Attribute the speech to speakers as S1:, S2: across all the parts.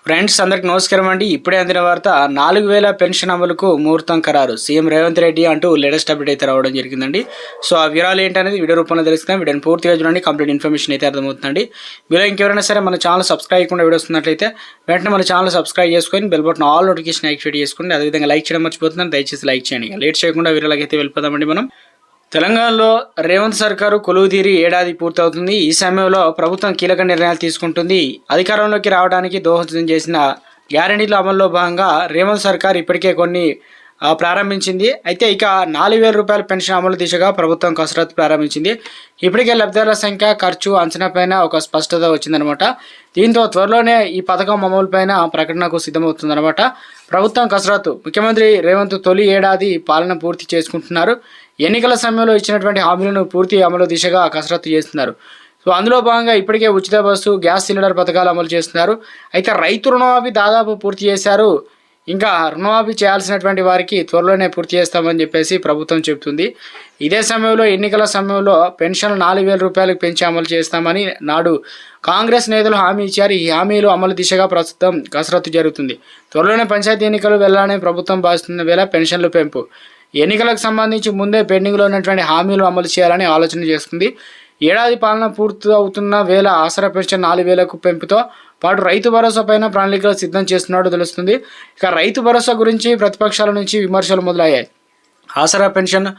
S1: Friends అందరికి నమస్కారం అండి. ఇప్పుడే అందిన వార్త 4000 పెన్షన్ అమలుకు ముహూర్తం ఖరారు. సీఎం రేవంత్ రెడ్డి అంటూ లేటెస్ట్ అప్డేట్ అయితే రావడం జరిగిందండి. సో ఆ వివరాలు ఏంటనేది వీడియో రూపంలో తెలుసుకుందాం. వీడియోని పూర్తిగా చూడండి, కంప్లీట్ ఇన్ఫర్మేషన్ అయితే అర్థమవుతుందండి. వీడియో ఇంకెవరైనా సరే మన ఛానల్ సబ్స్క్రైబ్ చేయకుండా వీడియో వస్తున్నట్లయితే వెంటనే మన ఛానల్ సబ్స్క్రైబ్ చేసుకొని bell button all notification activate చేసుకోండి. అదేవిధంగా లైక్ చేయడం మర్చిపోతున్నాను, దయచేసి లైక్ చేయండి. లేట్ చేయకుండా వీడియోలకి అయితే వెళ్ళిపోదామండి. మనం తెలంగాణలో రేవంత్ సర్కారు కొలువుదీరి ఏడాది పూర్తవుతుంది. ఈ సమయంలో ప్రభుత్వం కీలక నిర్ణయాలు తీసుకుంటుంది. అధికారంలోకి రావడానికి దోహదం చేసిన గ్యారంటీల అమల్లో భాగంగా రేవంత్ సర్కార్ ఇప్పటికే కొన్ని ప్రారంభించింది. అయితే ఇక 4000 రూపాయల పెన్షన్ అమలు దిశగా ప్రభుత్వం కసరత్తు ప్రారంభించింది. ఇప్పటికే లబ్ధిదారుల సంఖ్య, ఖర్చు అంచనాపైన ఒక స్పష్టత వచ్చిందనమాట. దీంతో త్వరలోనే ఈ పథకం అమలుపైన ప్రకటనకు సిద్ధమవుతుందన్నమాట. ప్రభుత్వం కసరత్తు. ముఖ్యమంత్రి రేవంత్ తొలి ఏడాది పాలన పూర్తి చేసుకుంటున్నారు. ఎన్నికల సమయంలో ఇచ్చినటువంటి హామీలను పూర్తి అమలు దిశగా కసరత్తు చేస్తున్నారు. సో అందులో భాగంగా ఇప్పటికే ఉచిత బస్సు, గ్యాస్ సిలిండర్ పథకాలు అమలు చేస్తున్నారు. అయితే రైతు రుణమాఫీ దాదాపు పూర్తి చేశారు. ఇంకా రుణమాఫీ చేయాల్సినటువంటి వారికి త్వరలోనే పూర్తి చేస్తామని చెప్పేసి ప్రభుత్వం చెబుతుంది. ఇదే సమయంలో ఎన్నికల సమయంలో పెన్షన్ 4000 రూపాయలకు పెంచి అమలు చేస్తామని నాడు కాంగ్రెస్ నేతలు హామీ ఇచ్చారు. ఈ హామీలు అమలు దిశగా ప్రస్తుతం కసరత్తు జరుగుతుంది. త్వరలోనే పంచాయతీ ఎన్నికలు వెళ్లాలని ప్రభుత్వం భావిస్తున్న వేళ పెన్షన్లు పెంపు, ఎన్నికలకు సంబంధించి ముందే పెండింగ్లో ఉన్నటువంటి హామీలు అమలు చేయాలని ఆలోచన చేస్తుంది. ఏడాది పాలన పూర్తి అవుతున్న వేళ ఆసరా పెన్షన్ 4000కు పెంపుతో పాటు రైతు భరోసా పైన ప్రణాళికలు సిద్ధం చేస్తున్నట్టు తెలుస్తుంది. ఇక రైతు భరోసా గురించి ప్రతిపక్షాల నుంచి విమర్శలు మొదలయ్యాయి. ఆసరా పెన్షన్,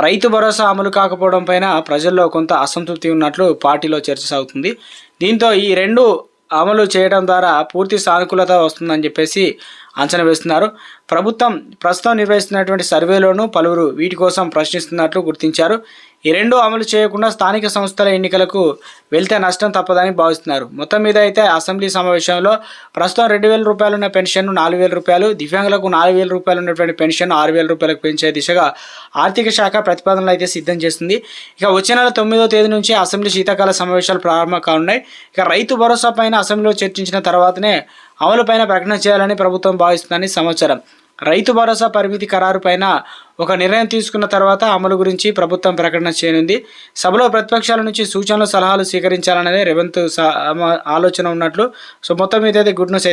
S1: రైతు భరోసా అమలు కాకపోవడం పైన ప్రజల్లో కొంత అసంతృప్తి ఉన్నట్లు పార్టీలో చర్చ సాగుతుంది. దీంతో ఈ రెండు అమలు చేయడం ద్వారా పూర్తి సానుకూలత వస్తుందని చెప్పేసి అంచనా వేస్తున్నారు. ప్రభుత్వం ప్రస్తుతం నిర్వహిస్తున్నటువంటి సర్వేలోనూ పలువురు వీటి కోసం ప్రశ్నిస్తున్నట్లు గుర్తించారు. ఈ రెండు అమలు చేయకుండా స్థానిక సంస్థల ఎన్నికలకు వెళ్తే నష్టం తప్పదని భావిస్తున్నారు. మొత్తం మీద అయితే అసెంబ్లీ సమావేశంలో ప్రస్తుతం 2000 రూపాయలు ఉన్న పెన్షన్ 4000 రూపాయలు, దివ్యాంగులకు 4000 రూపాయలు ఉన్నటువంటి పెన్షన్ 6000 రూపాయలకు పెంచే దిశగా ఆర్థిక శాఖ ప్రతిపాదనలు అయితే సిద్ధం చేస్తుంది. ఇక వచ్చే నెల 9వ తేదీ నుంచి అసెంబ్లీ శీతాకాల సమావేశాలు ప్రారంభం కానున్నాయి. ఇక రైతు భరోసా పైన అసెంబ్లీలో చర్చించిన తర్వాతనే అమలుపైన ప్రకటన చేయాలని ప్రభుత్వం భావిస్తుందని సమాచారం. రైతు భరోసా పరిమితి ఖరారు పైన ఒక నిర్ణయం తీసుకున్న తర్వాత అమలు గురించి ప్రభుత్వం ప్రకటన చేయనుంది. సభలో ప్రతిపక్షాల నుంచి సూచనలు, సలహాలు స్వీకరించాలనేదే రేవంత్ ఆలోచన ఉన్నట్లు. సో మొత్తం మీద అయితే గుడ్ న్యూస్ అయితే